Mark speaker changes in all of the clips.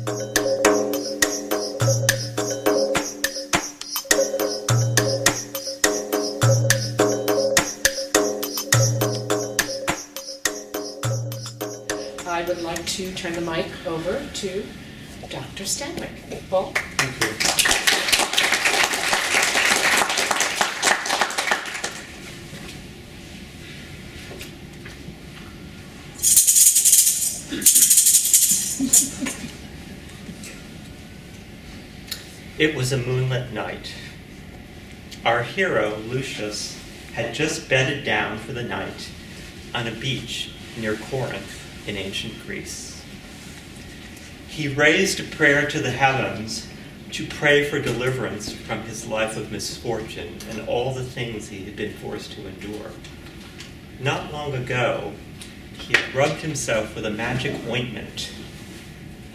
Speaker 1: I would like to turn the mic over to Dr. Stanwick. Paul?
Speaker 2: Thank you. It was a moonlit night. Our hero, Lucius, had just bedded down for the night on a beach near Corinth in ancient Greece. He raised a prayer to the heavens to pray for deliverance from his life of misfortune and all the things he had been forced to endure. Not long ago, he had rubbed himself with a magic ointment,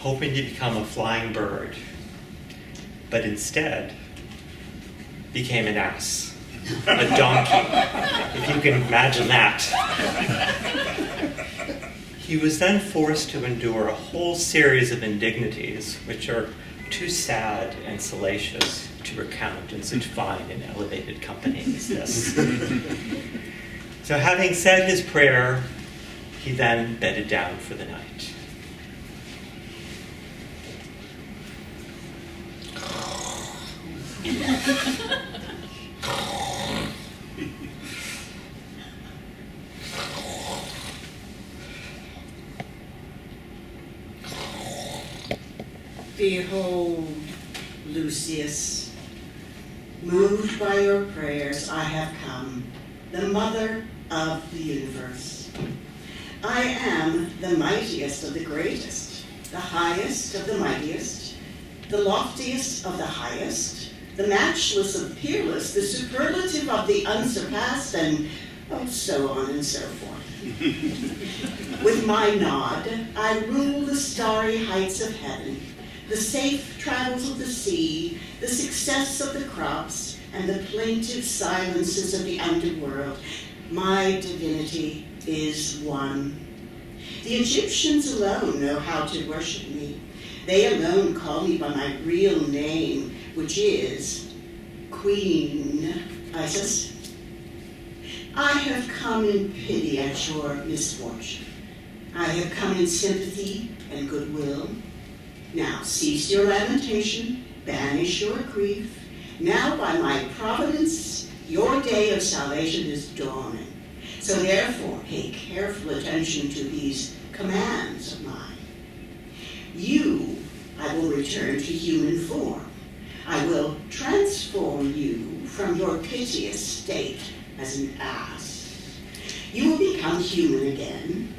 Speaker 2: hoping to become a flying bird, but instead became an ass, a donkey, if you can imagine that. He was then forced to endure a whole series of indignities which are too sad and salacious to recount in such fine and elevated company as this. So having said his prayer, he then bedded down for the night.
Speaker 3: Behold, Lucius, moved by your prayers I have come, the mother of the universe. I am the mightiest of the greatest, the highest of the mightiest, the loftiest of the highest, the matchless of peerless, the superlative of the unsurpassed, and so on and so forth. With my nod, I rule the starry heights of heaven, the safe travels of the sea, the success of the crops, and the plaintive silences of the underworld. My divinity is one. The Egyptians alone know how to worship me. They alone call me by my real name, which is Queen Isis. I have come in pity at your misfortune. I have come in sympathy and goodwill. Now cease your lamentation, banish your grief. Now by my providence, your day of salvation is dawning. So therefore, pay careful attention to these commands of mine. You, I will return to human form. I will transform you from your piteous state as an ass. You will become human again,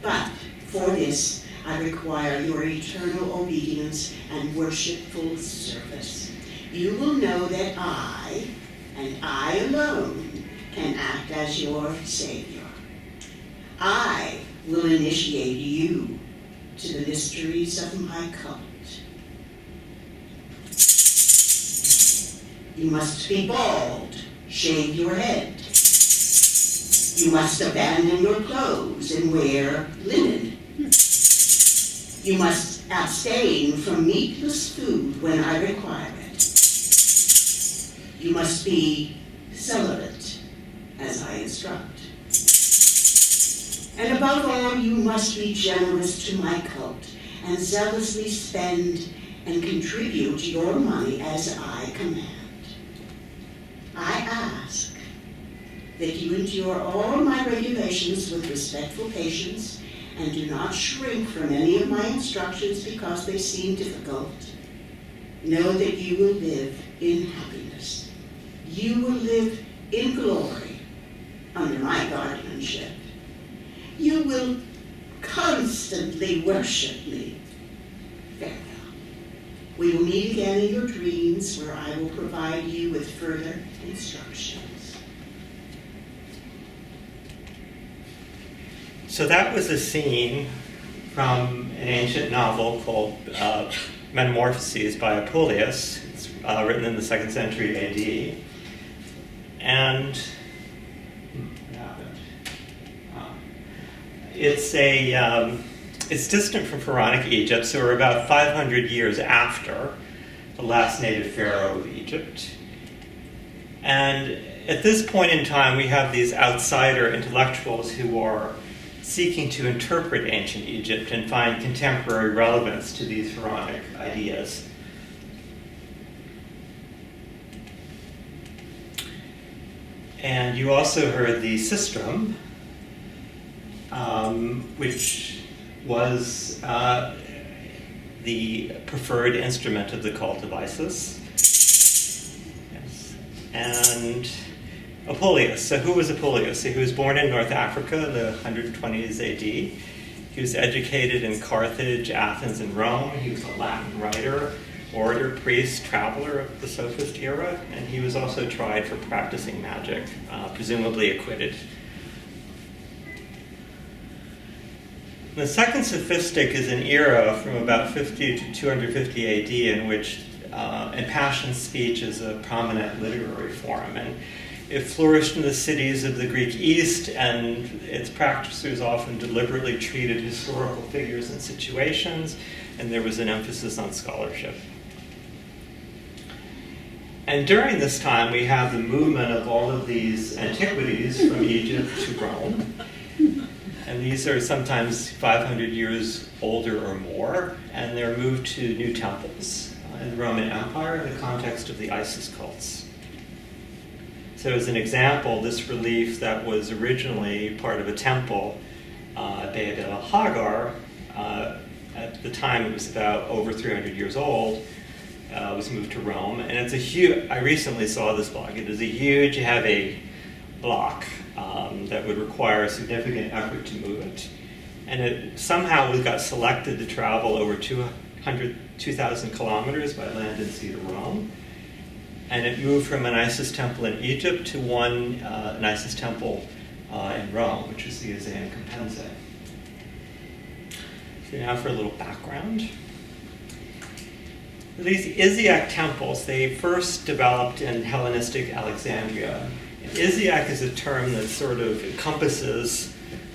Speaker 3: but for this I require your eternal obedience and worshipful service. You will know that I, and I alone, can act as your savior. I will initiate you to the mysteries of my cult. You must be bald, shave your head. You must abandon your clothes and wear linen. You must abstain from meatless food when I require it. You must be celibate as I instruct. And above all, you must be generous to my cult and zealously spend and contribute your money as I command. I ask that you endure all my regulations with respectful patience and do not shrink from any of my instructions because they seem difficult. Know that you will live in happiness. You will live in glory under my guardianship. You will constantly worship me. Farewell. We will meet again in your dreams where I will provide you with further instructions.
Speaker 2: So that was a scene from an ancient novel called Metamorphoses by Apuleius. It's written in the 2nd century AD. And it's it's distant from Pharaonic Egypt, so we're about 500 years after the last native pharaoh of Egypt. And at this point in time, we have these outsider intellectuals who are seeking to interpret ancient Egypt and find contemporary relevance to these pharaonic ideas. And you also heard the sistrum, which was the preferred instrument of the cult of Isis. Yes. And Apuleius. So who was Apuleius? He was born in North Africa in the 120s AD. He was educated in Carthage, Athens, and Rome. He was a Latin writer, orator, priest, traveler of the Sophist era, and he was also tried for practicing magic, presumably acquitted. The second sophistic is an era from about 50 to 250 AD in which impassioned speech is a prominent literary form, and it flourished in the cities of the Greek East, and its practitioners often deliberately treated historical figures and situations, and there was an emphasis on scholarship. And during this time, we have the movement of all of these antiquities from Egypt to Rome. And these are sometimes 500 years older or more, and they're moved to new temples in the Roman Empire in the context of the Isis cults. So as an example, this relief that was originally part of a temple, Beit el-Hagar, at the time it was about over 300 years old, was moved to Rome. And it's a huge, I recently saw this block, it is a huge, heavy block that would require a significant effort to move it. And it somehow we got selected to travel over 2,000 kilometers by land and sea to Rome. And it moved from an Isis temple in Egypt to an Isis temple in Rome, which is the Isiac Compense. So now for a little background. These Isiac temples, they first developed in Hellenistic Alexandria. And Isiac is a term that sort of encompasses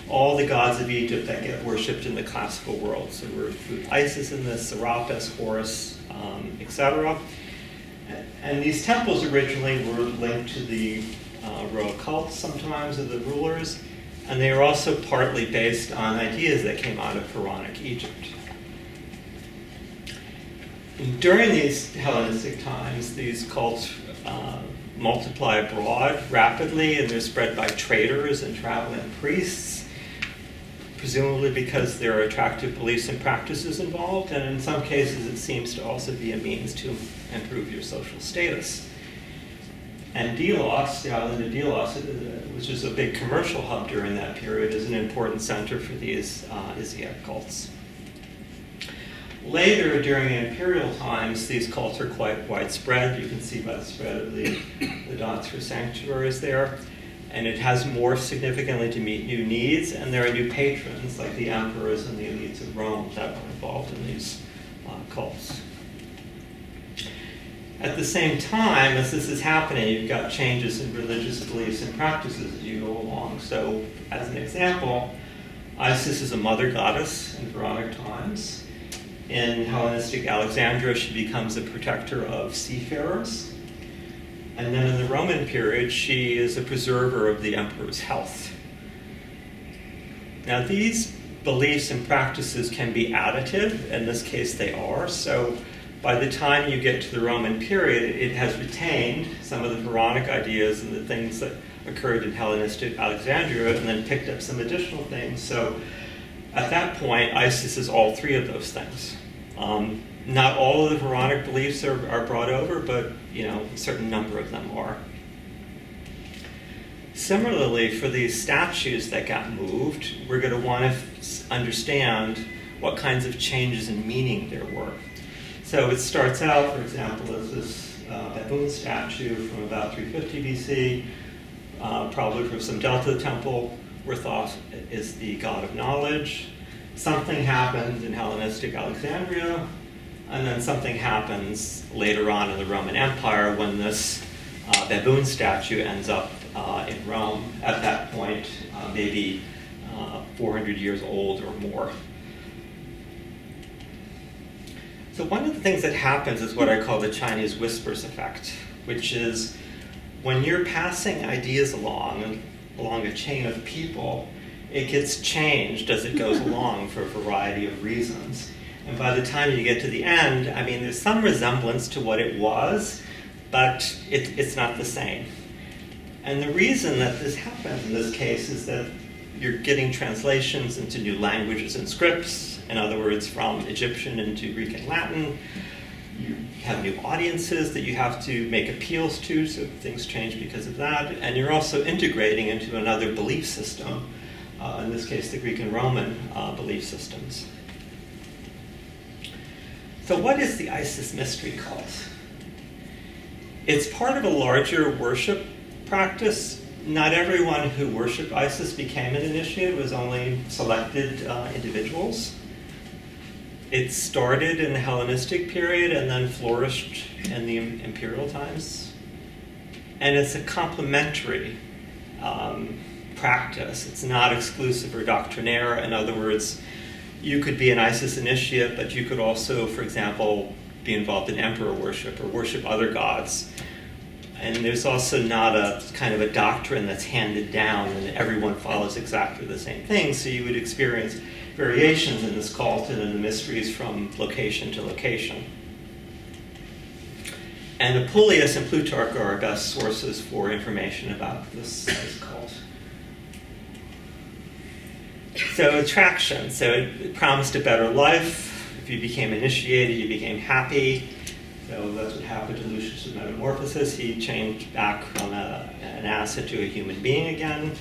Speaker 2: all the gods of Egypt that get worshipped in the classical world. So we're include Isis in this, Serapis, Horus, etc. And these temples originally were linked to the royal cults sometimes of the rulers, and they were also partly based on ideas that came out of Pharaonic Egypt. And during these Hellenistic times, these cults multiply abroad rapidly, and they're spread by traders and traveling priests, presumably because there are attractive beliefs and practices involved, and in some cases it seems to also be a means to improve your social status. And Delos, the island of Delos, which is a big commercial hub during that period, is an important center for these Isiac cults. Later, during imperial times, these cults are quite widespread. You can see by the spread of the dots for sanctuaries there. And it has morphed significantly to meet new needs, and there are new patrons, like the emperors and the elites of Rome, that were involved in these cults. At the same time, as this is happening, you've got changes in religious beliefs and practices as you go along. So, as an example, Isis is a mother goddess in Pharaonic times. In Hellenistic Alexandria, she becomes a protector of seafarers. And then in the Roman period, she is a preserver of the emperor's health. Now, these beliefs and practices can be additive. In this case, they are. So by the time you get to the Roman period, it has retained some of the Pharaonic ideas and the things that occurred in Hellenistic Alexandria, and then picked up some additional things. So at that point, Isis is all three of those things. Not all of the Pharaonic beliefs are brought over, but a certain number of them are. Similarly, for these statues that got moved, we're going to want to understand what kinds of changes in meaning there were. So it starts out, for example, as this baboon statue from about 350 BC, probably from some Delta temple. We're thought is the god of knowledge. Something happens in Hellenistic Alexandria, and then something happens later on in the Roman Empire when this baboon statue ends up in Rome, at that point maybe 400 years old or more. So one of the things that happens is what I call the Chinese whispers effect, which is when you're passing ideas along a chain of people, it gets changed as it goes along for a variety of reasons. And by the time you get to the end, I mean, there's some resemblance to what it was, but it's not the same. And the reason that this happens in this case is that you're getting translations into new languages and scripts, in other words, from Egyptian into Greek and Latin. You have new audiences that you have to make appeals to, so things change because of that. And you're also integrating into another belief system, in this case, the Greek and Roman belief systems. So what is the Isis mystery cult? It's part of a larger worship practice. Not everyone who worshipped Isis became an initiate. It was only selected individuals. It started in the Hellenistic period and then flourished in the Imperial times. And it's a complementary practice. It's not exclusive or doctrinaire. In other words, you could be an Isis initiate, but you could also, for example, be involved in emperor worship or worship other gods. And there's also not a kind of a doctrine that's handed down and everyone follows exactly the same thing. So you would experience variations in this cult and in the mysteries from location to location. And Apuleius and Plutarch are our best sources for information about this cult. So attraction. So it promised a better life. If you became initiated, you became happy. So that's what happened to Lucius' metamorphosis. He changed back from an acid to a human being again.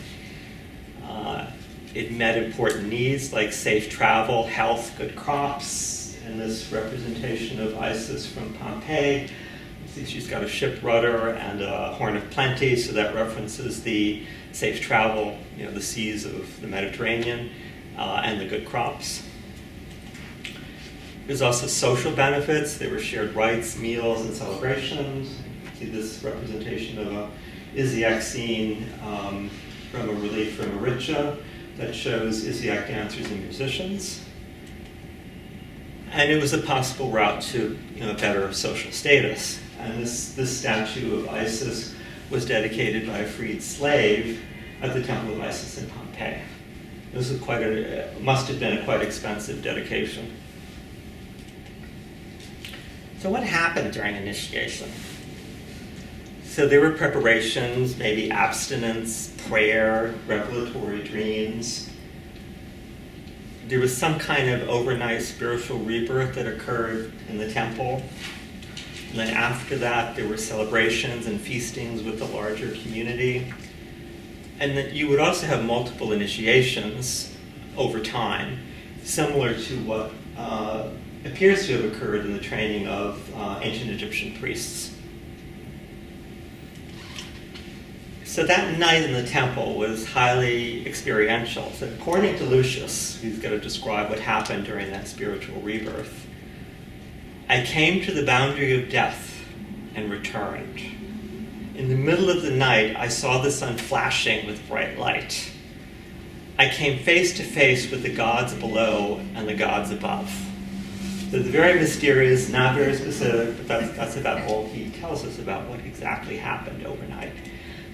Speaker 2: It met important needs like safe travel, health, good crops. And this representation of Isis from Pompeii, you see she's got a ship rudder and a horn of plenty, so that references the safe travel, the seas of the Mediterranean, and the good crops. There's also social benefits. There were shared rites, meals, and celebrations. See this representation of a Isiac scene from a relief from Eritrea that shows Isiac dancers and musicians. And it was a possible route to better social status. And this statue of Isis was dedicated by a freed slave at the Temple of Isis in Pompeii. This was must have been a quite expensive dedication. So what happened during initiation? So there were preparations, maybe abstinence, prayer, revelatory dreams. There was some kind of overnight spiritual rebirth that occurred in the temple. And then after that, there were celebrations and feastings with the larger community. And that you would also have multiple initiations over time, similar to what appears to have occurred in the training of ancient Egyptian priests. So that night in the temple was highly experiential. So according to Lucius, who's going to describe what happened during that spiritual rebirth, I came to the boundary of death and returned. In the middle of the night, I saw the sun flashing with bright light. I came face to face with the gods below and the gods above. So it's very mysterious, not very specific, but that's about all he tells us about what exactly happened overnight.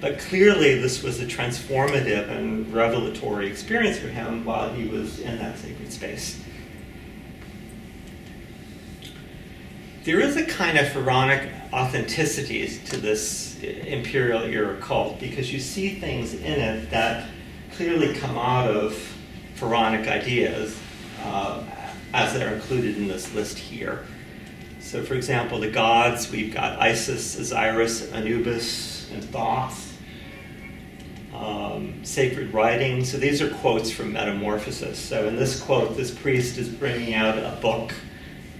Speaker 2: But clearly this was a transformative and revelatory experience for him while he was in that sacred space. There is a kind of pharaonic authenticity to this Imperial era cult because you see things in it that clearly come out of pharaonic ideas as they're included in this list here. So for example, the gods, we've got Isis, Osiris, Anubis, and Thoth. Sacred writings, so these are quotes from Metamorphosis. So in this quote, this priest is bringing out a book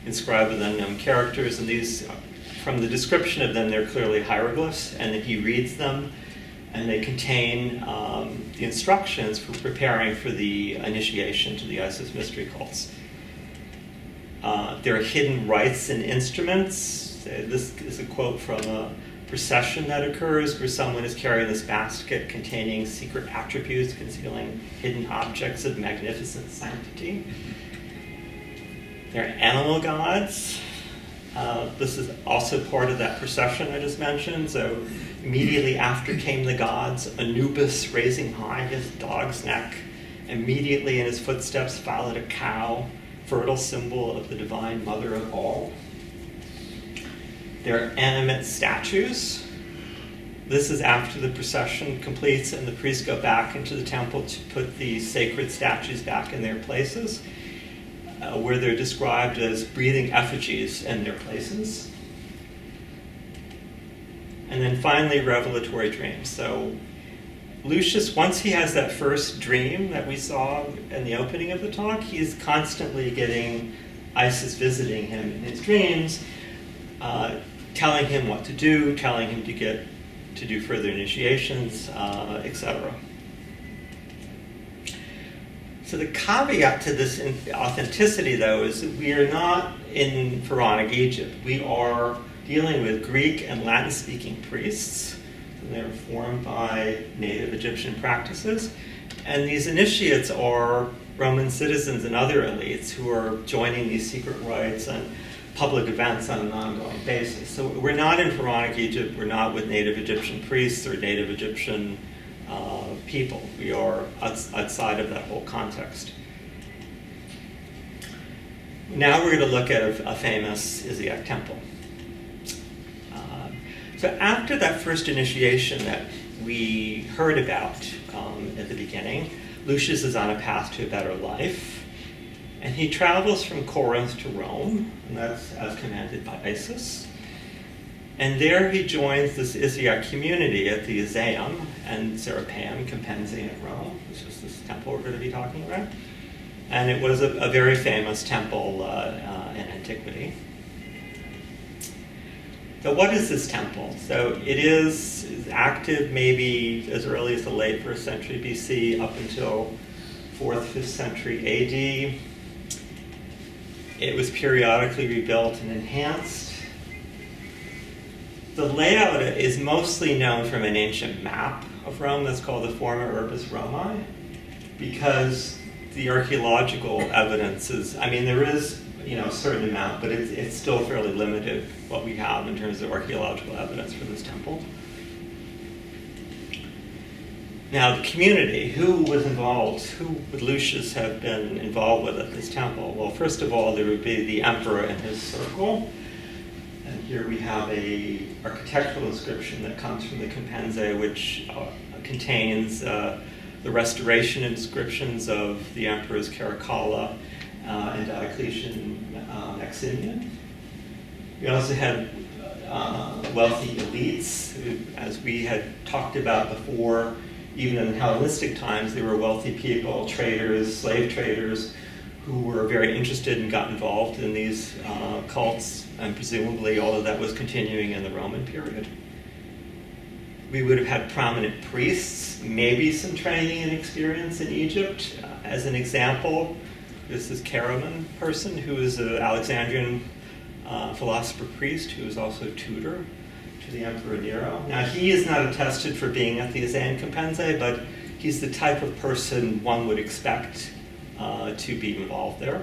Speaker 2: inscribed with unknown characters, and these, from the description of them, they're clearly hieroglyphs, and then he reads them, and they contain the instructions for preparing for the initiation to the Isis mystery cults. There are hidden rites and instruments. This is a quote from a procession that occurs where someone is carrying this basket containing secret attributes, concealing hidden objects of magnificent sanctity. There are animal gods. This is also part of that procession I just mentioned. So immediately after came the gods, Anubis raising high his dog's neck. Immediately in his footsteps followed a cow, fertile symbol of the divine mother of all. There are animate statues. This is after the procession completes and the priests go back into the temple to put the sacred statues back in their places, where they're described as breathing effigies in their places. And then finally, revelatory dreams. So Lucius, once he has that first dream that we saw in the opening of the talk, he's constantly getting Isis visiting him in his dreams, telling him what to do, telling him to do further initiations, etc. So the caveat to this authenticity, though, is that we are not in Pharaonic Egypt. We are dealing with Greek and Latin-speaking priests. And they're formed by native Egyptian practices. And these initiates are Roman citizens and other elites who are joining these secret rites and public events on an ongoing basis. So we're not in Pharaonic Egypt. We're not with native Egyptian priests or native Egyptian people. We are outside of that whole context. Now we're going to look at a famous Isiac temple. So after that first initiation that we heard about at the beginning, Lucius is on a path to a better life. And he travels from Corinth to Rome, and that's as commanded by Isis. And there he joins this Isiac community at the Isiac and Serapeum Compensa in Rome, which is this temple we're going to be talking about. And it was a very famous temple in antiquity. So what is this temple? So it is active maybe as early as the late 1st century BC up until 4th, 5th century AD. It was periodically rebuilt and enhanced. The layout is mostly known from an ancient map of Rome that's called the Forma Urbis Romae, because the archaeological evidence is, I mean, there is a certain amount, but it's still fairly limited what we have in terms of archaeological evidence for this temple. Now, the community, who was involved? Who would Lucius have been involved with at this temple? Well, first of all, there would be the emperor and his circle. And here we have a architectural inscription that comes from the Compensa, which contains the restoration inscriptions of the emperors Caracalla and Diocletian Maximian. We also had wealthy elites who, as we had talked about before, even in Hellenistic times, they were wealthy people, traders, slave traders, who were very interested and got involved in these cults, and presumably all of that was continuing in the Roman period. We would have had prominent priests, maybe some training and experience in Egypt. As an example, this is Karaman person, who is an Alexandrian philosopher priest who is also tutor to the Emperor Nero. Now, he is not attested for being at the Isiac Compensa, but he's the type of person one would expect to be involved there.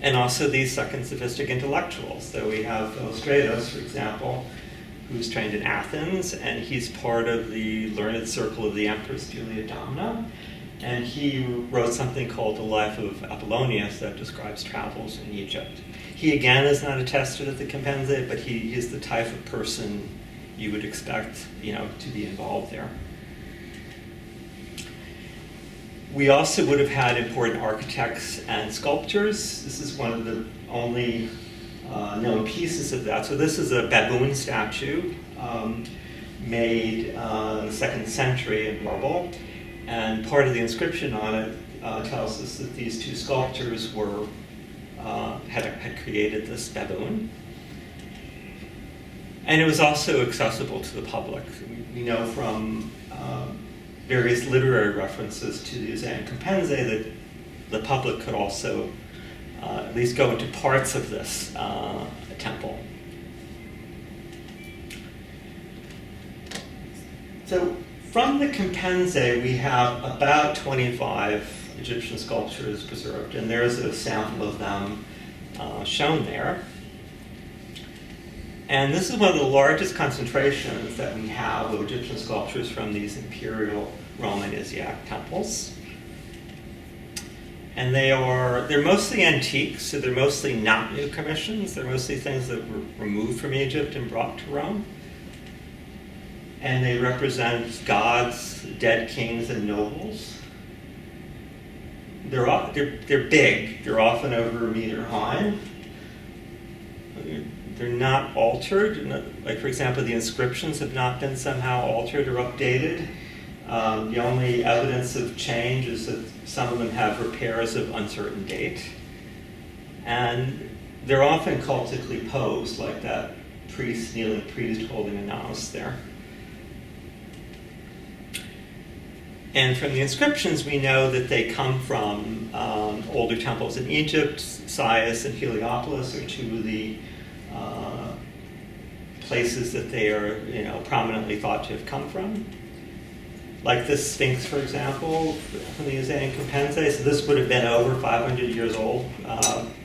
Speaker 2: And also these second sophistic intellectuals. So we have Philostratus, for example, who's trained in Athens, and he's part of the learned circle of the Empress Julia Domna. And he wrote something called The Life of Apollonius that describes travels in Egypt. He, again, is not attested at the Compensa, but he is the type of person you would expect, to be involved there. We also would have had important architects and sculptors. This is one of the only known pieces of that. So this is a baboon statue made in the 2nd century in marble. And part of the inscription on it tells us that these two sculptors had created this baboon. And it was also accessible to the public. We know from various literary references to the Isiac Compensa that the public could also at least go into parts of this temple. So from the Compensa, we have about 25 Egyptian sculptures preserved, and there's a sample of them shown there. And this is one of the largest concentrations that we have of Egyptian sculptures from these Imperial Roman Isiac temples. And they're mostly antiques, so they're mostly not new commissions. They're mostly things that were removed from Egypt and brought to Rome. And they represent gods, dead kings, and nobles. They're big. They're often over a meter high. They're not altered. Like, for example, the inscriptions have not been somehow altered or updated. The only evidence of change is that some of them have repairs of uncertain date. And they're often cultically posed, like that priest kneeling priest holding a naos there. And from the inscriptions, we know that they come from older temples in Egypt. Sais and Heliopolis are two of the places that they are, prominently thought to have come from. Like this Sphinx, for example, from the Isiac Compense. So this would have been over 500 years old,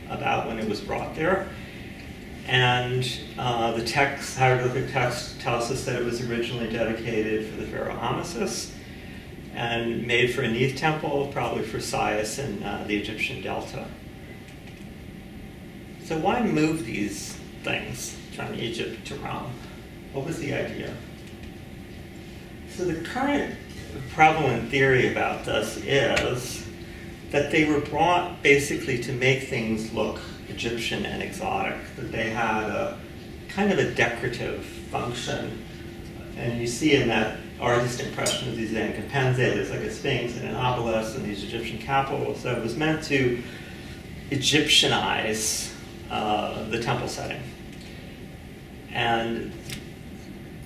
Speaker 2: about when it was brought there. And the text, hieroglyphic text, tells us that it was originally dedicated for the pharaoh Amasis and made for a Neith temple, probably for Sais in the Egyptian Delta. So why move these things from Egypt to Rome? What was the idea? So the current prevalent theory about this is that they were brought basically to make things look Egyptian and exotic, that they had a kind of a decorative function. And you see in that artist impression of these Compense, there's like a Sphinx and an obelisk and these Egyptian capitals. So it was meant to Egyptianize the temple setting. And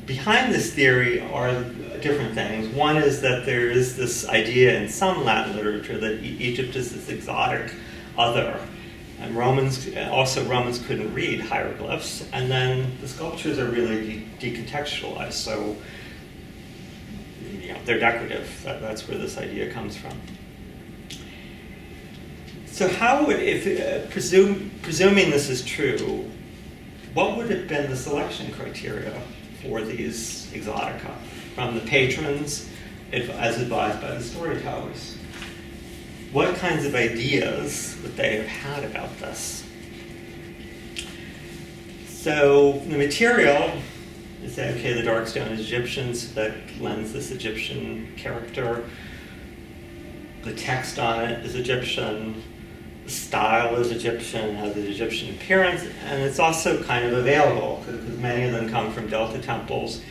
Speaker 2: behind this theory are different things. One is that there is this idea in some Latin literature that Egypt is this exotic other. And Romans couldn't read hieroglyphs, and then the sculptures are really decontextualized, so they're decorative. That's where this idea comes from. So how would, presuming this is true, what would have been the selection criteria for these exotica from the patrons as advised by the storytellers? What kinds of ideas would they have had about this? So the material is that, okay, the dark stone is Egyptian, so that lends this Egyptian character. The text on it is Egyptian. The style is Egyptian, has an Egyptian appearance, and it's also kind of available because many of them come from Delta temples.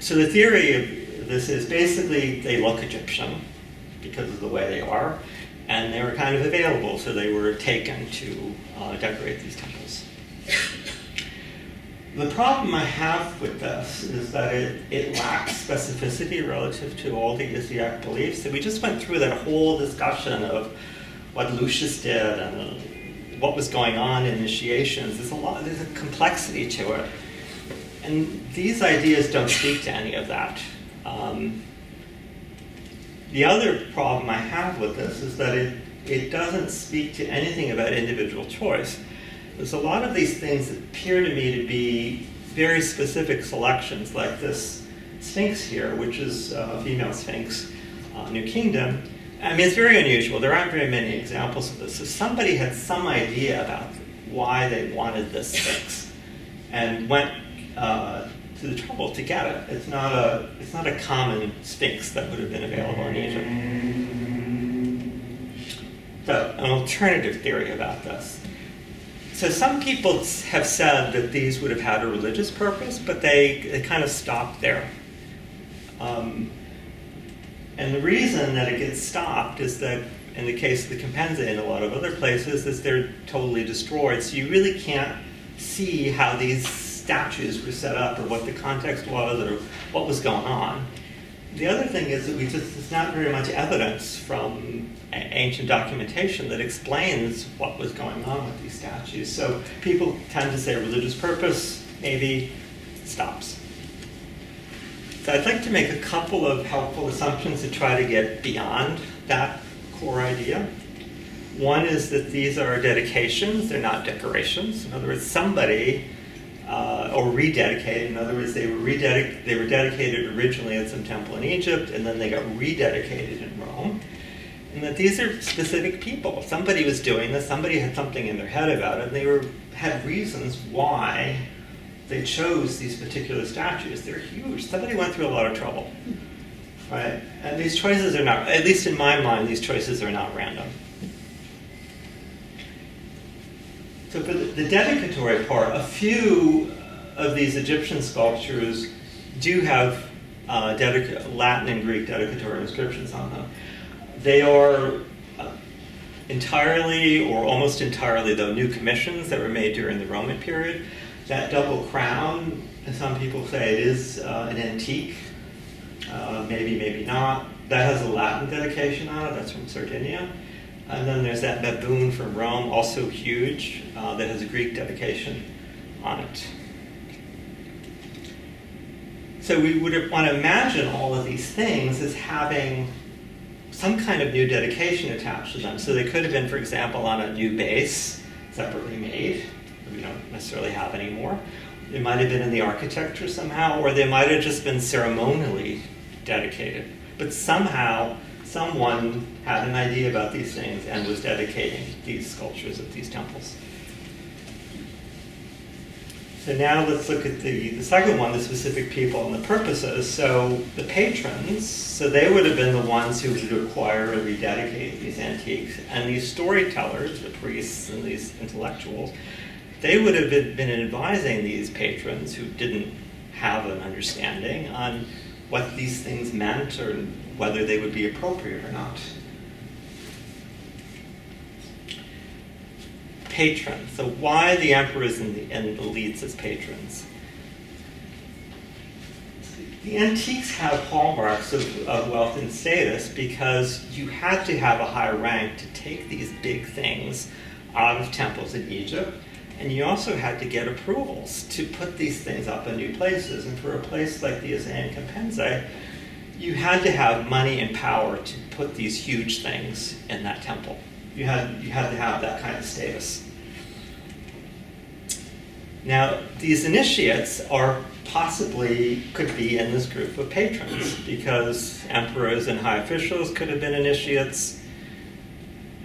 Speaker 2: So the theory of this is basically they look Egyptian because of the way they are, and they were kind of available, so they were taken to decorate these temples. The problem I have with this is that it lacks specificity relative to all the Isiac beliefs. So we just went through that whole discussion of what Lucius did and what was going on in initiations. There's a complexity to it. And these ideas don't speak to any of that. The other problem I have with this is that it doesn't speak to anything about individual choice. There's a lot of these things that appear to me to be very specific selections, like this Sphinx here, which is a female Sphinx, New Kingdom. I mean, it's very unusual. There aren't very many examples of this. So somebody had some idea about why they wanted this Sphinx and went to the trouble to get it. It's not a common Sphinx that would have been available in Egypt. So, an alternative theory about this. So some people have said that these would have had a religious purpose, but they kind of stopped there. And the reason that it gets stopped is that in the case of the Compense and a lot of other places is they're totally destroyed. So you really can't see how these statues were set up or what the context was or what was going on. The other thing is that there's not very much evidence from ancient documentation that explains what was going on with these statues. So people tend to say religious purpose, maybe stops. So I'd like to make a couple of helpful assumptions to try to get beyond that core idea. One is that these are dedications, they're not decorations. In other words, somebody or rededicated. In other words, they were dedicated originally at some temple in Egypt, and then they got rededicated in Rome. And that these are specific people. Somebody was doing this, somebody had something in their head about it, and they had reasons why they chose these particular statues. They're huge. Somebody went through a lot of trouble. Right? And these choices are not, at least in my mind, these choices are not random. So for the dedicatory part, a few of these Egyptian sculptures do have Latin and Greek dedicatory inscriptions on them. They are entirely, or almost entirely, though, new commissions that were made during the Roman period. That double crown, some people say it is an antique. Maybe, maybe not. That has a Latin dedication on it. That's from Sardinia. And then there's that baboon from Rome, also huge, that has a Greek dedication on it. So we would want to imagine all of these things as having some kind of new dedication attached to them. So they could have been, for example, on a new base, separately made. We don't necessarily have anymore. They might have been in the architecture somehow, or they might have just been ceremonially dedicated. But somehow, someone had an idea about these things and was dedicating these sculptures at these temples. So now let's look at the second one, the specific people and the purposes. So the patrons, so they would have been the ones who would acquire or rededicate these antiques. And these storytellers, the priests and these intellectuals, they would have been advising these patrons who didn't have an understanding on what these things meant or whether they would be appropriate or not. Patrons. So why the emperors and the elites as patrons? The antiques have hallmarks of wealth and status because you had to have a high rank to take these big things out of temples in Egypt. And you also had to get approvals to put these things up in new places. And for a place like the Isiac, you had to have money and power to put these huge things in that temple. You had to have that kind of status. Now, these initiates could be in this group of patrons because emperors and high officials could have been initiates.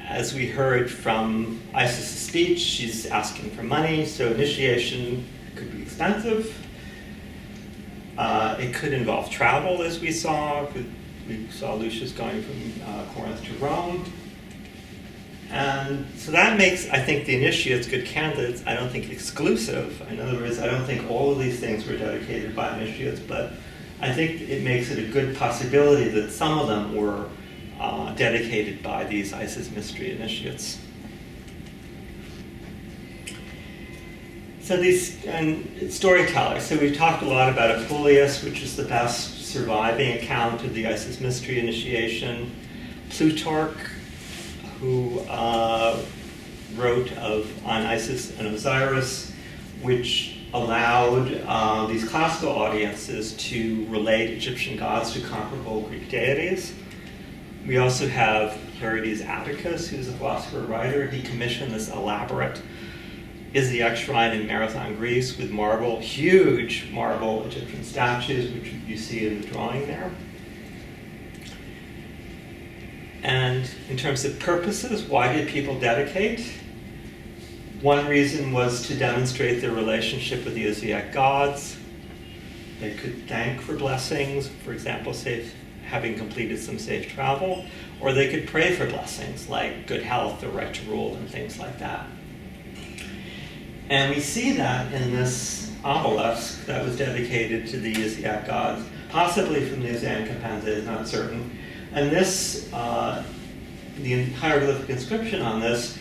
Speaker 2: As we heard from Isis' speech, she's asking for money, so initiation could be expensive. It could involve travel, as we saw. We saw Lucius going from Corinth to Rome. And so that makes, I think, the initiates good candidates. I don't think exclusive. In other words, I don't think all of these things were dedicated by initiates, but I think it makes it a good possibility that some of them were dedicated by these Isis mystery initiates. So these storytellers. So we've talked a lot about Apuleius, which is the best surviving account of the Isis mystery initiation. Plutarch, who wrote on Isis and Osiris, which allowed these classical audiences to relate Egyptian gods to comparable Greek deities. We also have Herodes Atticus, who's a philosopher writer. He commissioned this elaborate Isiac shrine in Marathon, Greece, with huge marble Egyptian statues, which you see in the drawing there. And in terms of purposes, why did people dedicate? One reason was to demonstrate their relationship with the Isiac gods. They could thank for blessings, for example, having completed some safe travel, or they could pray for blessings like good health, the right to rule, and things like that. And we see that in this obelisk that was dedicated to the Isiac gods, possibly from the Isiac is not certain. And this, the hieroglyphic inscription on this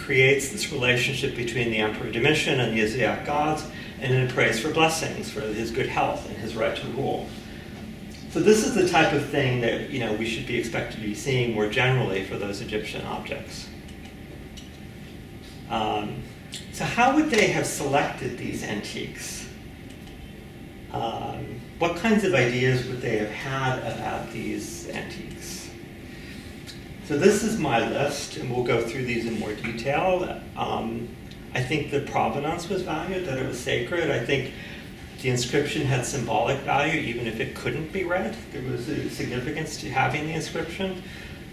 Speaker 2: creates this relationship between the Emperor Domitian and the Isiac gods, and it prays for blessings, for his good health and his right to rule. So this is the type of thing that we should be expected to be seeing more generally for those Egyptian objects. So how would they have selected these antiques? What kinds of ideas would they have had about these antiques? So this is my list, and we'll go through these in more detail. I I think the provenance was valued, that it was sacred. I think the inscription had symbolic value, even if it couldn't be read. There was a significance to having the inscription.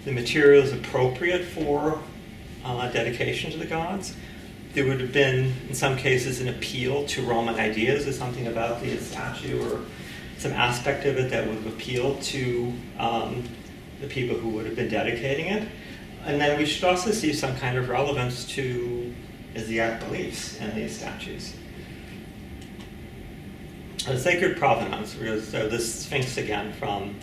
Speaker 2: The material is appropriate for dedication to the gods. There would have been, in some cases, an appeal to Roman ideas, or something about the statue or some aspect of it that would have appealed to the people who would have been dedicating it. And then we should also see some kind of relevance to Isiac beliefs in these statues. A sacred provenance, so this Sphinx again from,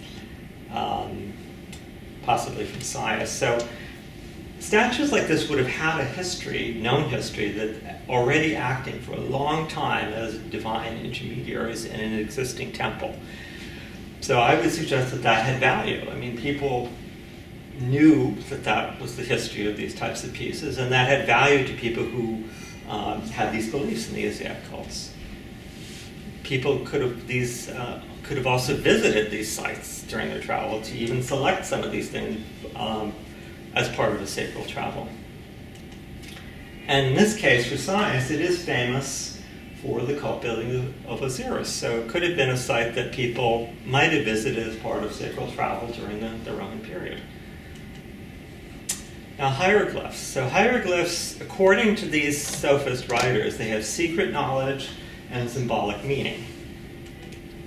Speaker 2: possibly from Sias. So statues like this would have had a history, known history, that already acting for a long time as divine intermediaries in an existing temple. So I would suggest that that had value. I mean, people knew that that was the history of these types of pieces, and that had value to people who had these beliefs in the Isiac cults. People could have also visited these sites during their travel to even select some of these things as part of a sacred travel. And in this case, for Sias, it is famous for the cult building of Osiris. So it could have been a site that people might have visited as part of sacred travel during the Roman period. Now, hieroglyphs. So hieroglyphs, according to these sophist writers, they have secret knowledge and symbolic meaning.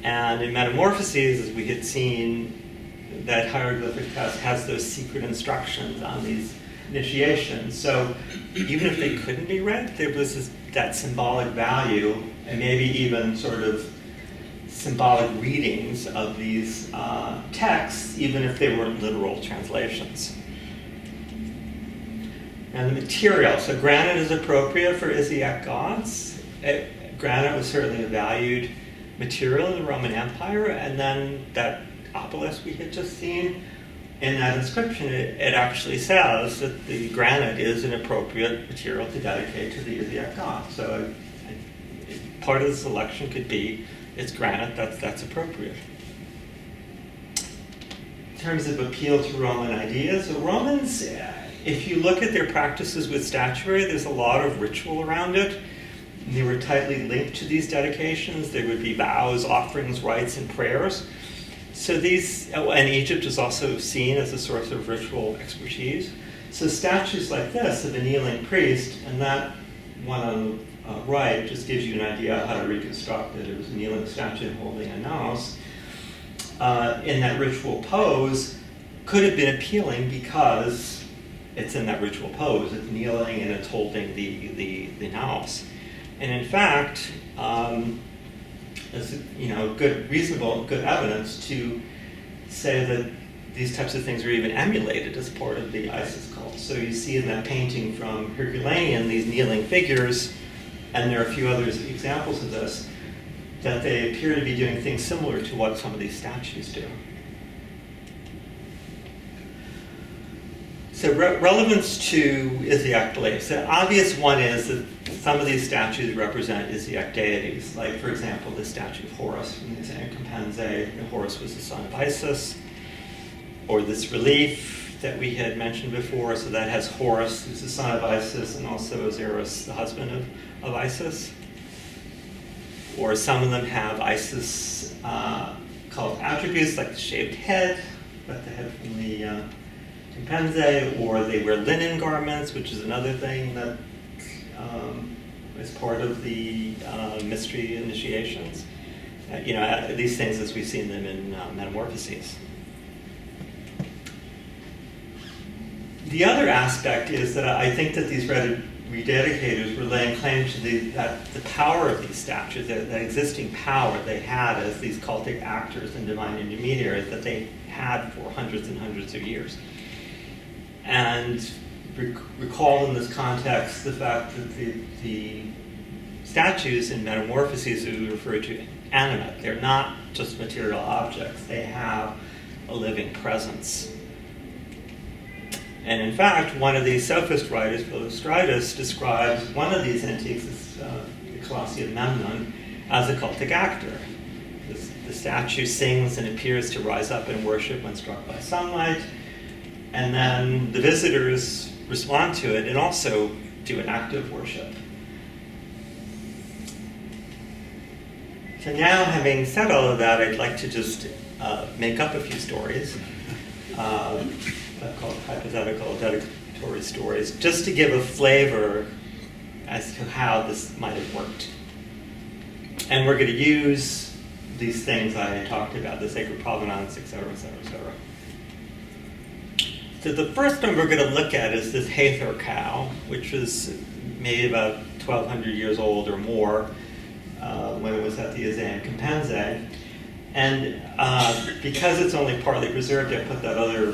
Speaker 2: And in Metamorphoses, as we had seen, that hieroglyphic text has those secret instructions on these initiations. So even if they couldn't be read, there was that symbolic value, and maybe even sort of symbolic readings of these texts, even if they weren't literal translations. And the material. So granite is appropriate for Isiac gods. Granite was certainly a valued material in the Roman Empire, and then that obelisk we had just seen, in that inscription, it actually says that the granite is an appropriate material to dedicate to the Isiac god. So part of the selection could be, it's granite, that's appropriate. In terms of appeal to Roman ideas, so Romans, if you look at their practices with statuary, there's a lot of ritual around it. They were tightly linked to these dedications. There would be vows, offerings, rites, and prayers. So these, and Egypt is also seen as a source of ritual expertise. So statues like this of a kneeling priest, and that one on the right just gives you an idea of how to reconstruct it. It was a kneeling statue holding a nous. In that ritual pose, could have been appealing because it's in that ritual pose. It's kneeling and it's holding the nous. And in fact, there's good evidence to say that these types of things are even emulated as part of the Isis cult. So you see in that painting from Herculaneum these kneeling figures, and there are a few other examples of this, that they appear to be doing things similar to what some of these statues do. So relevance to Isiac beliefs. The obvious one is that some of these statues represent Isiac deities. Like, for example, the statue of Horus from the Isiac Compense. Horus was the son of Isis. Or this relief that we had mentioned before, so that has Horus, who's the son of Isis, and also Osiris, the husband of Isis. Or some of them have Isis called attributes, like the shaved head, like the head from the Compense, or they wear linen garments, which is another thing that is part of the mystery initiations. These things as we've seen them in Metamorphoses. The other aspect is that I think that these rededicators were laying claim to the power of these statues, that existing power they had as these cultic actors and divine intermediaries that they had for hundreds and hundreds of years. And recall in this context the fact that the statues in Metamorphoses we refer to animate. They're not just material objects. They have a living presence. And in fact, one of these sophist writers, Philostratus, describes one of these antiques, the Colosseum Memnon, as a cultic actor. The statue sings and appears to rise up in worship when struck by sunlight. And then the visitors respond to it and also do an act of worship. So now, having said all of that, I'd like to just make up a few stories. I've called hypothetical dedicatory stories, just to give a flavor as to how this might have worked. And we're going to use these things I talked about, the sacred provenance, etc., etc., etc. So the first one we're going to look at is this Hathor cow, which was maybe about 1,200 years old or more when it was at the Isiac-Compense. And because it's only partly preserved, I put that other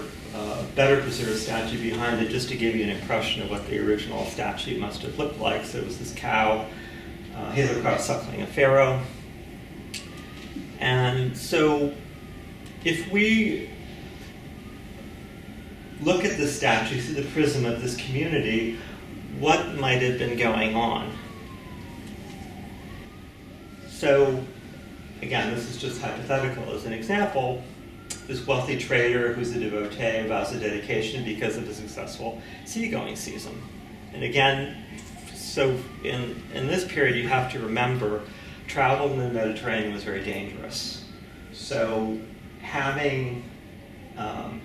Speaker 2: better preserved statue behind it just to give you an impression of what the original statue must have looked like. So it was this cow, Hathor cow suckling a pharaoh. And so if we look at this statue through the prism of this community, what might have been going on? So, again, this is just hypothetical. As an example, this wealthy trader who's a devotee vows a dedication because of a successful seagoing season. And again, so in this period, you have to remember, travel in the Mediterranean was very dangerous. So having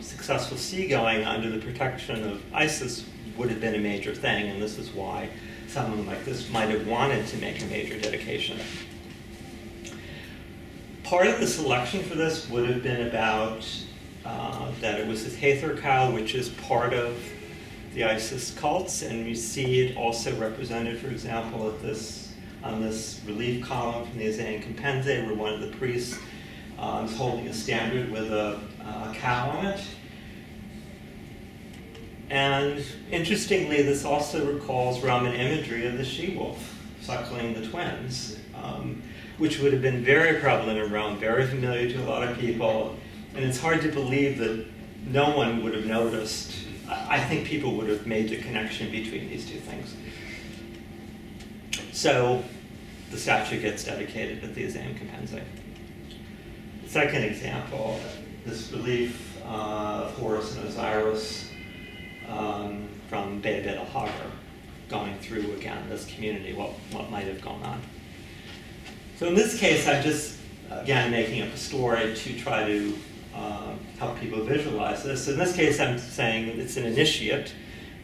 Speaker 2: successful seagoing under the protection of Isis would have been a major thing, and this is why someone like this might have wanted to make a major dedication. Part of the selection for this would have been about that it was this Hathor cow, which is part of the Isis cults, and we see it also represented, for example, at this on this relief column from the Isiac-Compense, where one of the priests is holding a standard with a cow on it. And interestingly, this also recalls Roman imagery of the she-wolf suckling the twins, which would have been very prevalent in Rome, very familiar to a lot of people. And it's hard to believe that no one would have noticed. I think people would have made the connection between these two things. So the statue gets dedicated at the Isiac-Compense. The second example, this relief of Horus and Osiris from Beit el-Hagar, going through again this community, what might have gone on. So in this case, I'm just, again, making up a story to try to help people visualize this. So in this case, I'm saying it's an initiate,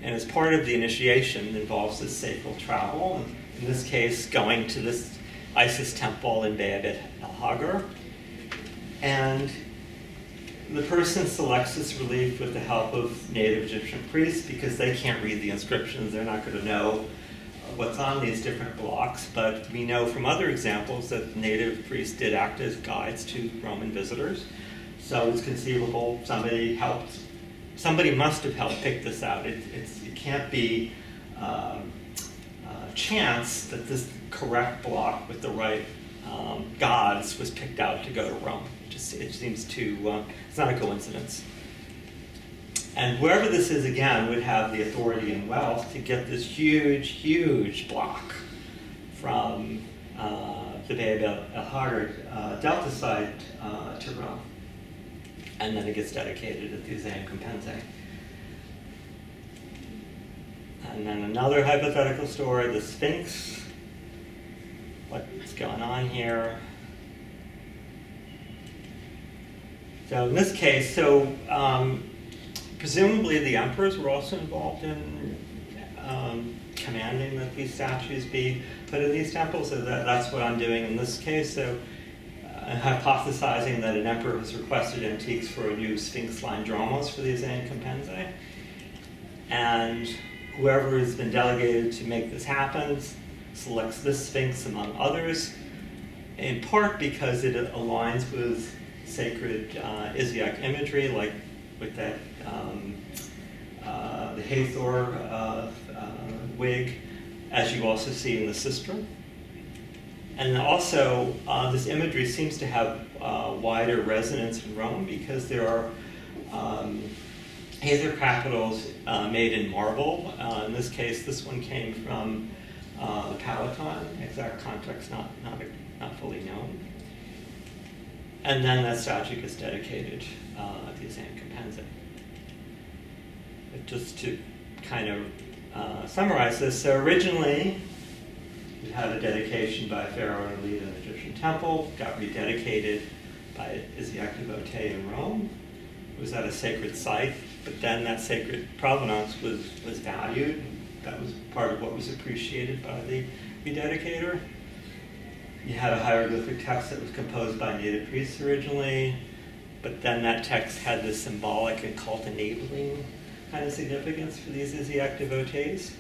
Speaker 2: and as part of the initiation involves this sacral travel. In this case, going to this Isis temple in Beit el-Hagar. And the person selects this relief with the help of native Egyptian priests because they can't read the inscriptions. They're not going to know what's on these different blocks, but we know from other examples that native priests did act as guides to Roman visitors. So it's conceivable somebody must have helped pick this out. It can't be chance that this correct block with the right gods was picked out to go to Rome. It seems to, it's not a coincidence. And whoever this is, again, would have the authority and wealth to get this huge, huge block from the Beit el-Hagar delta site to Rome. And then it gets dedicated at the Isiac-Compense. And then another hypothetical story, the Sphinx. What's going on here? So in this case, presumably the emperors were also involved in commanding that these statues be put in these temples, so that's what I'm doing in this case. So I'm hypothesizing that an emperor has requested antiques for a new Sphinx-lined dromos for the Isiac-Compense. And whoever has been delegated to make this happen selects this Sphinx among others, in part because it aligns with sacred Isiac imagery, like with that the Hathor wig, as you also see in the sistrum. And also, this imagery seems to have wider resonance in Rome because there are Hathor capitals made in marble. In this case, this one came from the Patron. Exact context not fully known. And then that statue gets dedicated at the Isiac-Compense. But just to kind of summarize this, so originally It had a dedication by Pharaoh and lead in the Egyptian temple, got rededicated by Isiac devotee in Rome. It was at a sacred site, but then that sacred provenance was valued. That was part of what was appreciated by the rededicator. You had a hieroglyphic text that was composed by native priests originally, but then that text had this symbolic and cult-enabling kind of significance for these Isiac devotees.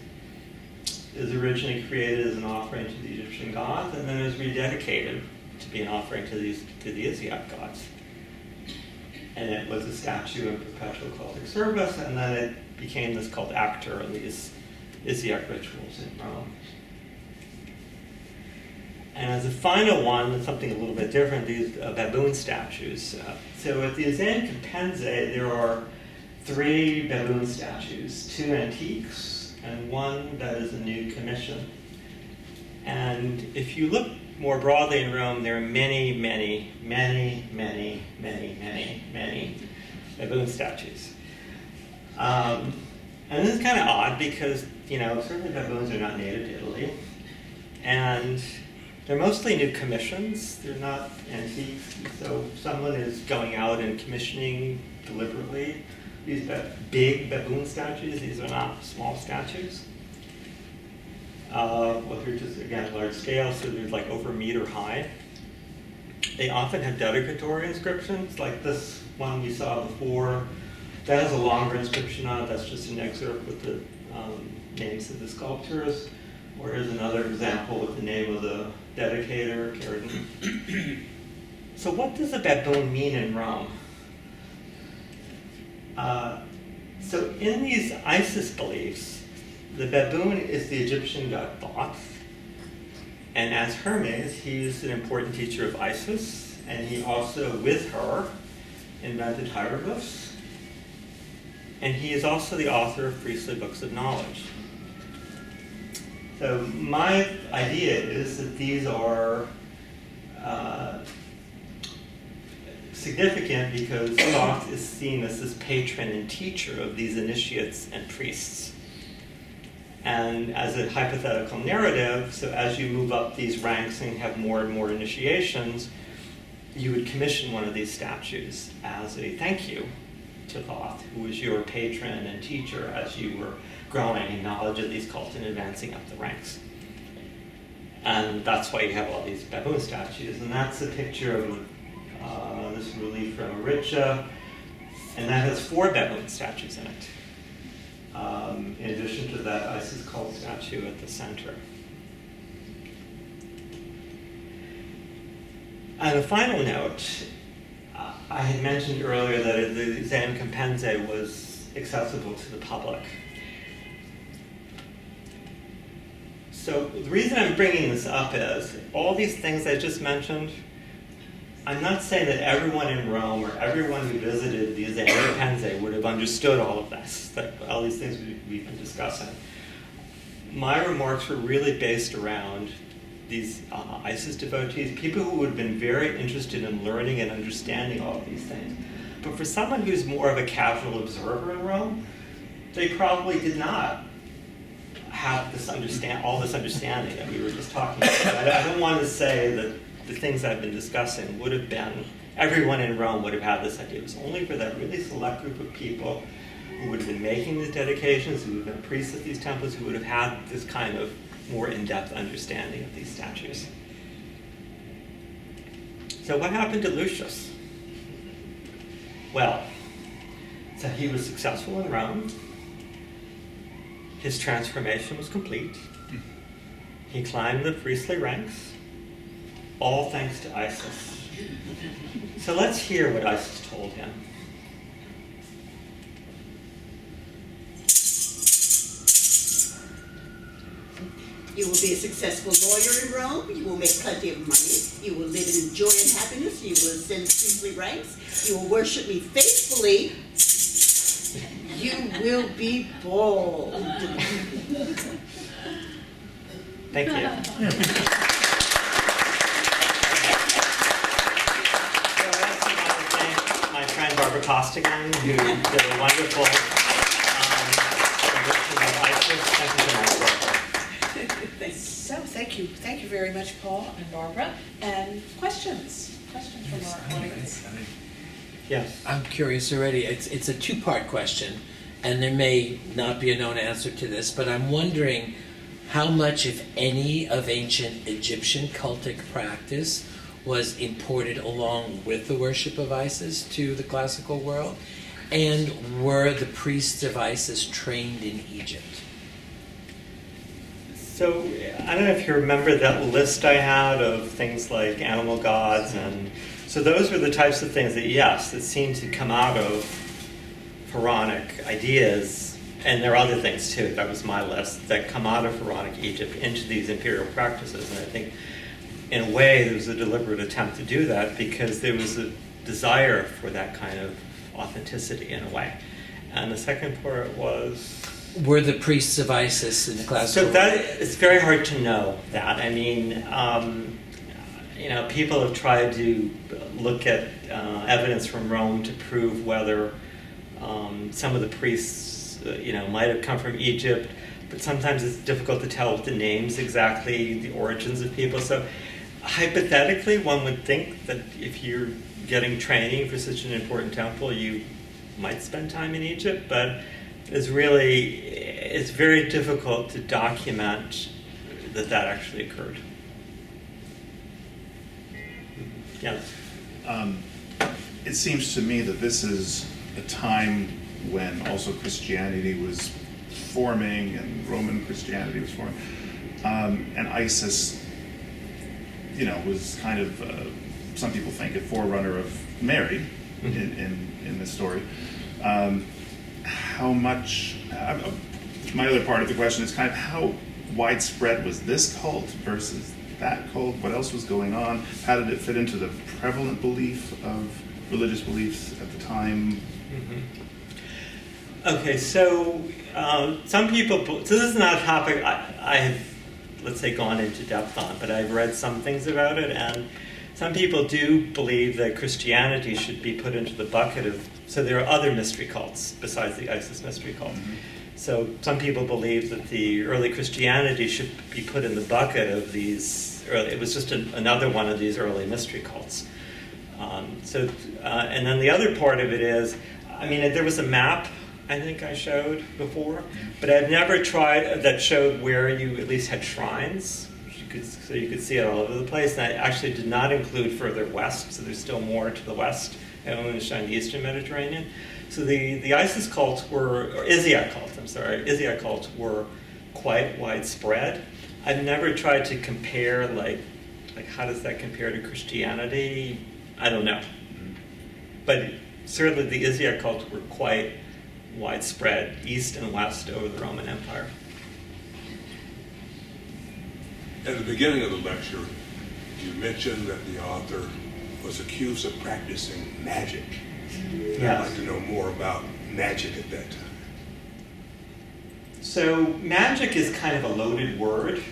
Speaker 2: It was originally created as an offering to the Egyptian gods, and then it was rededicated to be an offering to the Isiac gods. And it was a statue in perpetual cultic service, and then it became this cult actor in these Isiac rituals in Rome. And as a final one, something a little bit different, these baboon statues. So at the XII-11-2019, there are 3 baboon statues, 2 antiques, and 1 that is a new commission. And if you look more broadly in Rome, there are many, many, many, many, many, many, many baboon statues. And this is kind of odd because, certainly baboons are not native to Italy. And they're mostly new commissions. They're not antiques. So someone is going out and commissioning deliberately these big baboon statues. These are not small statues. They're just, again, large scale, so they're like over a meter high. They often have dedicatory inscriptions, like this one we saw before. That has a longer inscription on it. That's just an excerpt with the names of the sculptors. Or here's another example with the name of the dedicator, Carradine. So what does a baboon mean in Rome? So in these Isis beliefs, the baboon is the Egyptian god Thoth. And as Hermes, he's an important teacher of Isis. And he also, with her, invented hieroglyphs. And he is also the author of priestly books of knowledge. So my idea is that these are significant because Thoth is seen as this patron and teacher of these initiates and priests. And as a hypothetical narrative, so as you move up these ranks and have more and more initiations, you would commission one of these statues as a thank you to Thoth, who was your patron and teacher as you were growing in knowledge of these cults and advancing up the ranks. And that's why you have all these baboon statues. And that's a picture of this relief from Aricha. And that has 4 baboon statues in it, in addition to that Isis cult statue at the center. On a final note, I had mentioned earlier that the XII-11-2019 was accessible to the public. So the reason I'm bringing this up is all these things I just mentioned, I'm not saying that everyone in Rome or everyone who visited the XII-11-2019 would have understood all of this, that all these things we've been discussing. My remarks were really based around these Isis devotees, people who would have been very interested in learning and understanding all of these things. But for someone who's more of a casual observer in Rome, they probably did not have this all this understanding that we were just talking about. I don't want to say that the things I've been discussing would have been, everyone in Rome would have had this idea. It was only for that really select group of people who would have been making these dedications, who would have been priests at these temples, who would have had this kind of more in-depth understanding of these statues. So what happened to Lucius? Well, so he was successful in Rome. His transformation was complete. He climbed the priestly ranks, all thanks to Isis. So let's hear what Isis told him.
Speaker 3: You will be a successful lawyer in Rome. You will make plenty of money. You will live in joy and happiness. You will ascend priestly ranks. You will worship me faithfully. You will be bold.
Speaker 2: Thank you. My friend Barbara Costigan, who did a wonderful rendition of Isis. Thank you so much.
Speaker 1: So thank you very much, Paul and Barbara. And questions from our audience.
Speaker 2: Yes.
Speaker 4: I'm curious already. It's a two-part question, and there may not be a known answer to this, but I'm wondering how much, if any, of ancient Egyptian cultic practice was imported along with the worship of Isis to the classical world, and were the priests of Isis trained in Egypt?
Speaker 2: So, I don't know if you remember that list I had of things like animal gods, and so those were the types of things that, yes, that seemed to come out of Pharaonic ideas, and there are other things too, that was my list, that come out of Pharaonic Egypt into these imperial practices. And I think, in a way, there was a deliberate attempt to do that because there was a desire for that kind of authenticity in a way. And the second part was...
Speaker 4: Were the priests of Isis in the classical
Speaker 2: So that it's very hard to know that. I mean, you know, people have tried to look at evidence from Rome to prove whether some of the priests, you know, might have come from Egypt, but sometimes it's difficult to tell with the names exactly the origins of people. So hypothetically, one would think that if you're getting training for such an important temple, you might spend time in Egypt, but it's very difficult to document that actually occurred. Yeah.
Speaker 5: It seems to me that this is a time when also Christianity was forming and Roman Christianity was forming, and Isis, you know, was kind of some people think a forerunner of Mary in this story. How much? My other part of the question is kind of how widespread was this cult versus that cult? What else was going on? How did it fit into the prevalent belief of religious beliefs at the time?
Speaker 2: Mm-hmm. Okay, so some people. So this is not a topic I have, let's say, gone into depth on, but I've read some things about it, and some people do believe that Christianity should be put into the bucket of. So there are other mystery cults besides the Isis mystery cult. Mm-hmm. So some people believe that the early Christianity should be put in the bucket of these early. It was just another one of these early mystery cults. And then the other part of it is, I mean, there was a map I think I showed before, but I've never tried that showed where you at least had shrines. So you could see it all over the place. And I actually did not include further west, so there's still more to the west. I only showed the Eastern Mediterranean. So the Isis cults or Isiac cults were quite widespread. I've never tried to compare, like how does that compare to Christianity? I don't know. But certainly the Isiac cults were quite widespread, east and west over the Roman Empire.
Speaker 6: At the beginning of the lecture, you mentioned that the author was accused of practicing magic.
Speaker 2: Yes.
Speaker 6: I'd like to know more about magic at that time.
Speaker 2: So magic is kind of a loaded word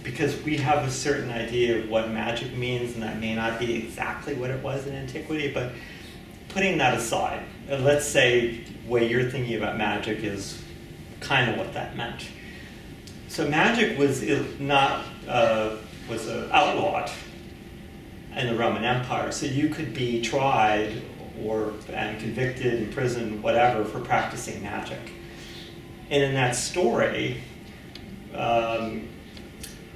Speaker 2: because we have a certain idea of what magic means, and that may not be exactly what it was in antiquity, but putting that aside, let's say the way you're thinking about magic is kind of what that meant. So magic was outlawed in the Roman Empire. So you could be tried and convicted, imprisoned, whatever, for practicing magic. And in that story, I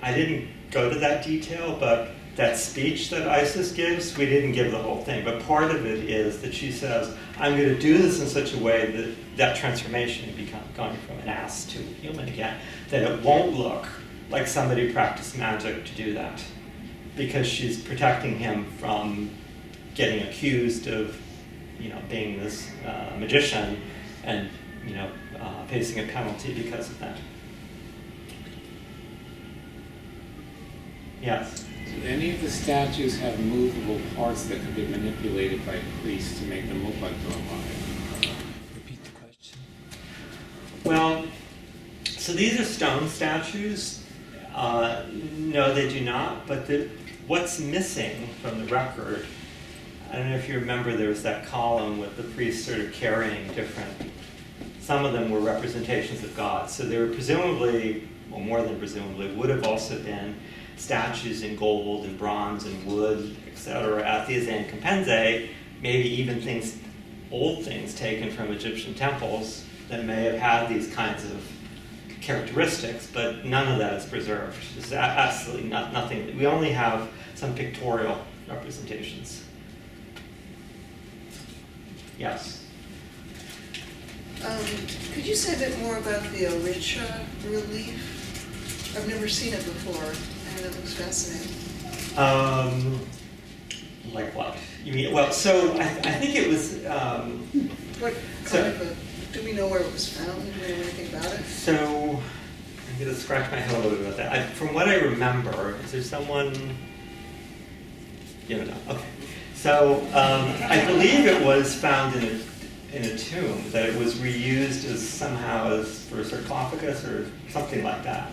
Speaker 2: didn't go to that detail, but that speech that Isis gives, we didn't give the whole thing. But part of it is that she says, I'm going to do this in such a way that transformation, going from an ass to a human again, that it won't look like somebody practiced magic to do that. Because she's protecting him from getting accused of, being this magician and, facing a penalty because of that. Yes?
Speaker 7: Do any of the statues have movable parts that could be manipulated by priests to make them look like they're alive?
Speaker 4: Repeat the question.
Speaker 2: Well, so these are stone statues. No, they do not. But what's missing from the record, I don't know if you remember, there was that column with the priests sort of carrying different, some of them were representations of gods. So they were presumably well, more than presumably, would have also been statues in gold and bronze and wood, etc. at the Isiac and Compense, maybe even things, old things taken from Egyptian temples that may have had these kinds of characteristics, but none of that is preserved. There's absolutely nothing. We only have some pictorial representations. Yes?
Speaker 8: Could you say a bit more about the Oricha relief? I've never seen it before, and it looks fascinating.
Speaker 2: Like what? You mean, well, so I think it was,
Speaker 8: What kind of a, do we know where it was found? Do we know anything about it?
Speaker 2: so I'm going to scratch my head a little bit about that. From what I remember, is there someone, you don't know, okay. So I believe it was found in a tomb, that it was reused as somehow as for a sarcophagus or something like that.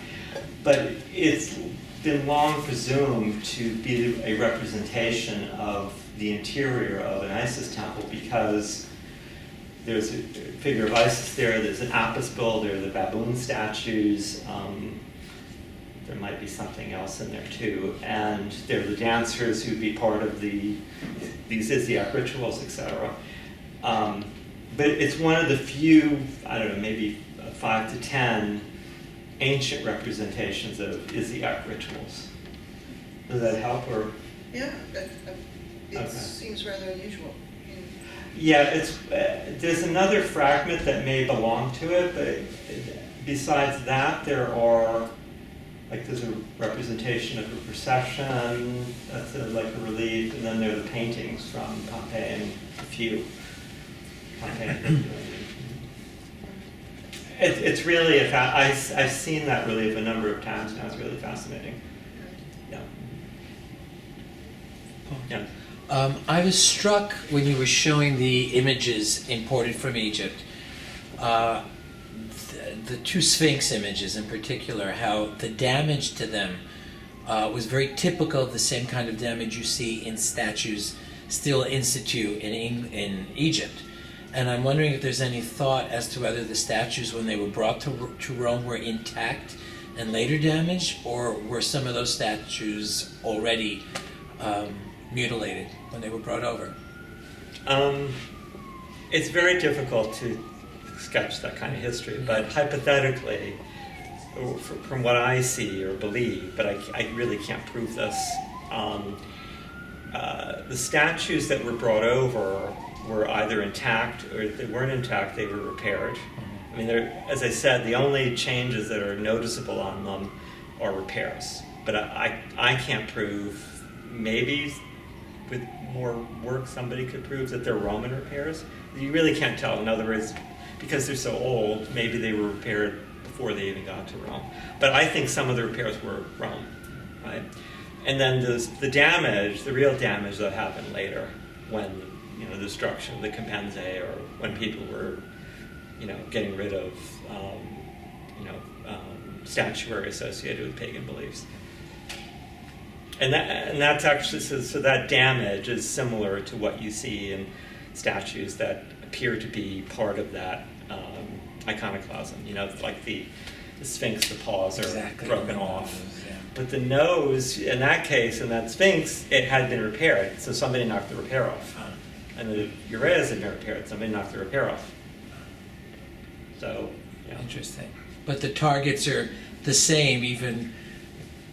Speaker 2: But it's been long presumed to be a representation of the interior of an Isis temple because there's a figure of Isis there, there's an Apis bull, there are the baboon statues, there might be something else in there too, and there are the dancers who'd be part of these Isiac rituals, etc. But it's one of the few, I don't know, maybe 5 to 10 ancient representations of Isiac rituals. Does that help, or?
Speaker 8: Yeah, it
Speaker 2: Okay.
Speaker 8: seems rather unusual.
Speaker 2: Yeah, it's there's another fragment that may belong to it, but besides that, there are, like, there's a representation of a procession, that's like a relief, and then there are the paintings from Pompeii and a few. It's really, I've seen that relief a number of times now, it's really fascinating. Yeah. Yeah.
Speaker 4: I was struck when you were showing the images imported from Egypt, the two Sphinx images in particular, how the damage to them was very typical of the same kind of damage you see in statues still in situ in Egypt. And I'm wondering if there's any thought as to whether the statues, when they were brought to Rome, were intact and later damaged, or were some of those statues already mutilated when they were brought over?
Speaker 2: It's very difficult to sketch that kind of history, but hypothetically, from what I see or believe, but I really can't prove this, the statues that were brought over were either intact, or if they weren't intact, they were repaired. I mean, as I said, the only changes that are noticeable on them are repairs. But I can't prove, maybe with more work somebody could prove that they're Roman repairs. You really can't tell. In other words, because they're so old, maybe they were repaired before they even got to Rome. But I think some of the repairs were Rome, right? And then the damage, the real damage that happened later, when, you know, the destruction of the Compense, or when people were, you know, getting rid of, statuary associated with pagan beliefs. And that's actually, so that damage is similar to what you see in statues that appear to be part of that iconoclasm. You know, like the Sphinx, the paws are broken off.
Speaker 4: Yeah.
Speaker 2: But the nose, in that case, in that Sphinx, it had been repaired, so somebody knocked the repair off. And the ureas had been repaired, somebody knocked the repair off. So, yeah.
Speaker 4: Interesting. But the targets are the same, even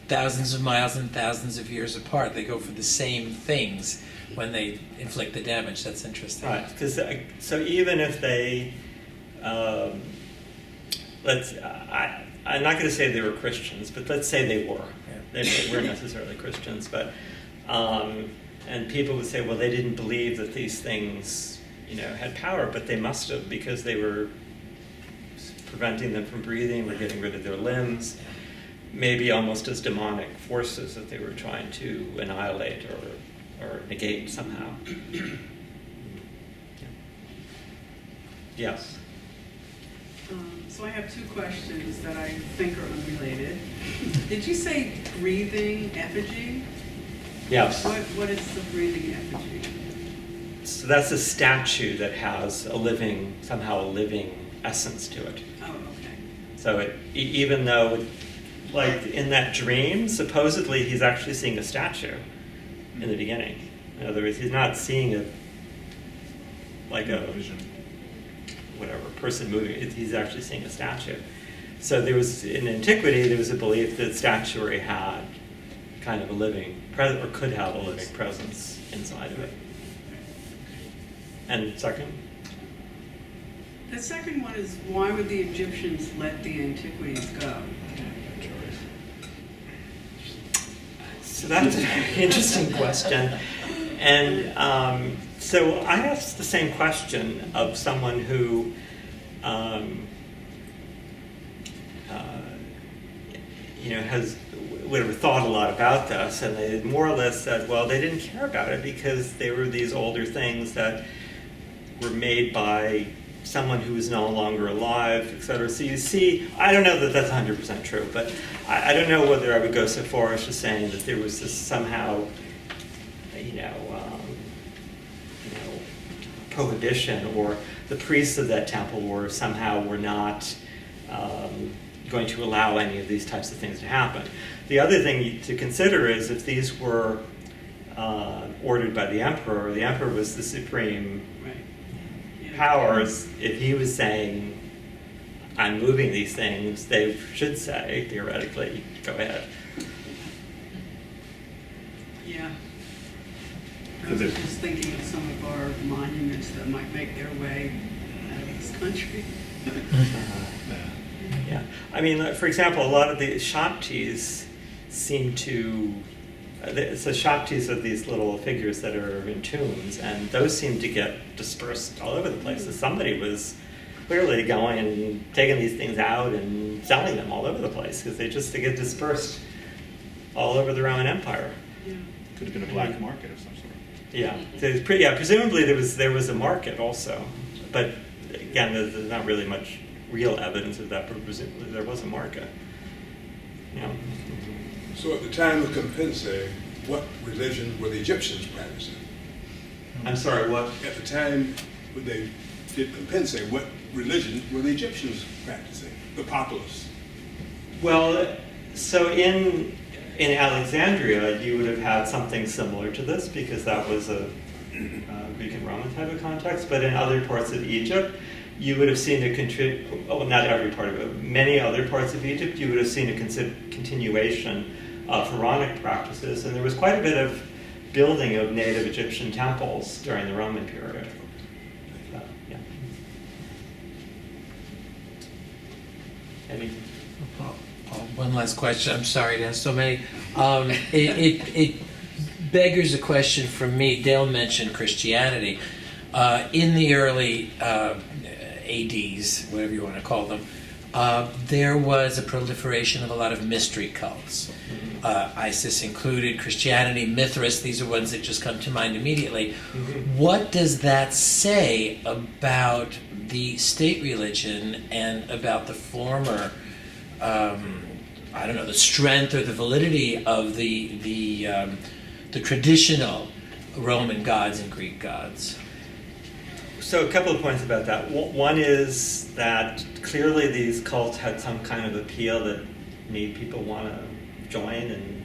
Speaker 4: thousands of miles and thousands of years apart. They go for the same things when they inflict the damage. That's interesting.
Speaker 2: Right, because so even if they, I'm not going to say they were Christians, but let's say they were.
Speaker 4: Yeah.
Speaker 2: They weren't necessarily Christians, but and people would say, well, they didn't believe that these things, you know, had power, but they must have, because they were preventing them from breathing, or getting rid of their limbs, maybe almost as demonic forces that they were trying to annihilate or negate somehow. Yes.
Speaker 9: So I have two questions that I think are unrelated. Did you say breathing effigy?
Speaker 2: Yes.
Speaker 9: What is the breathing effigy?
Speaker 2: So that's a statue that has somehow a living essence to it.
Speaker 9: Oh, okay.
Speaker 2: So even though like in that dream, supposedly he's actually seeing a statue in the beginning. In other words, he's not seeing a
Speaker 5: vision.
Speaker 2: Whatever, person moving. He's actually seeing a statue. So there was, in antiquity, there was a belief that statuary had kind of a living presence, or could have a living presence inside of it. And second?
Speaker 9: The second one is, why would the Egyptians let the antiquities go?
Speaker 2: So that's an interesting question. And so I asked the same question of someone who would have thought a lot about this, and they more or less said, well, they didn't care about it because they were these older things that were made by someone who is no longer alive, et cetera. So you see, I don't know that that's 100% true, but I don't know whether I would go so far as to saying that there was this somehow, prohibition, or the priests of that temple were not going to allow any of these types of things to happen. The other thing to consider is if these were ordered by the emperor was the supreme powers. If he was saying, I'm moving these things, they should say, theoretically, go ahead.
Speaker 9: Yeah. I was just thinking of some of our monuments that might make their way out of this country.
Speaker 2: Yeah. I mean, for example, a lot of the Shaktis seem to, so Shaktis are these little figures that are in tombs, and those seem to get dispersed all over the place. So somebody was clearly going and taking these things out and selling them all over the place, because they get dispersed all over the Roman Empire.
Speaker 9: Yeah.
Speaker 5: Could have been a black market of some sort.
Speaker 2: Yeah. So presumably there was a market also, but again, there's not really much real evidence of that, but presumably there was a market. Yeah.
Speaker 6: So at the time of Compense, what religion were the Egyptians practicing?
Speaker 2: I'm sorry, what?
Speaker 6: At the time when they did Compense, what religion were the Egyptians practicing? The populace?
Speaker 2: Well, so in Alexandria, you would have had something similar to this, because that was a Greek and Roman type of context. But in other parts of Egypt, you would have seen not every part of it, many other parts of Egypt, you would have seen a continuation of pharaonic practices, and there was quite a bit of building of native Egyptian temples during the Roman period. Yeah. Any?
Speaker 4: One last question. I'm sorry to have so many. It beggars a question from me. Dale mentioned Christianity. In the early ADs, whatever you want to call them, there was a proliferation of a lot of mystery cults. ISIS included, Christianity, Mithras, these are ones that just come to mind immediately. What does that say about the state religion and about the former, the strength or the validity of the traditional Roman gods and Greek gods?
Speaker 2: So a couple of points about that. One is that clearly these cults had some kind of appeal that made people want to join, and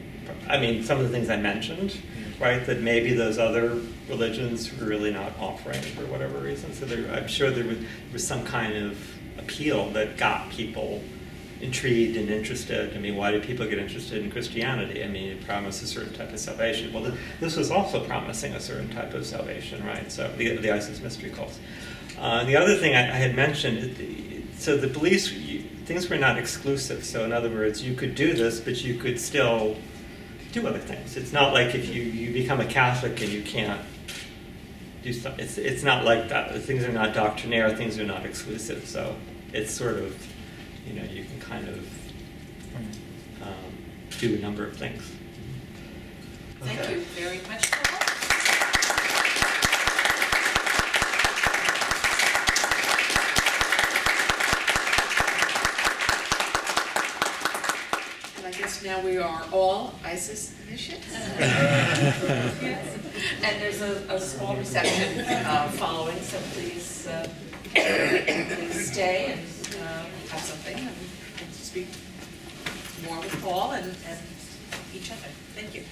Speaker 2: I mean, some of the things I mentioned, right, that maybe those other religions were really not offering for whatever reason. So I'm sure there was some kind of appeal that got people intrigued and interested. I mean, why did people get interested in Christianity? I mean, it promised a certain type of salvation. Well, this was also promising a certain type of salvation, right? So the ISIS mystery cults. The other thing I had mentioned, so the beliefs, things were not exclusive. So in other words, you could do this, but you could still do other things. It's not like if you become a Catholic and you can't do stuff. It's not like that. Things are not doctrinaire. Things are not exclusive. So it's sort of, you can kind of do a number of things.
Speaker 1: Thank you very much, Paul. And I guess now we are all ISIS initiates. Yes. And there's a small reception following, so please stay and have something and speak more with Paul and each other. Thank you.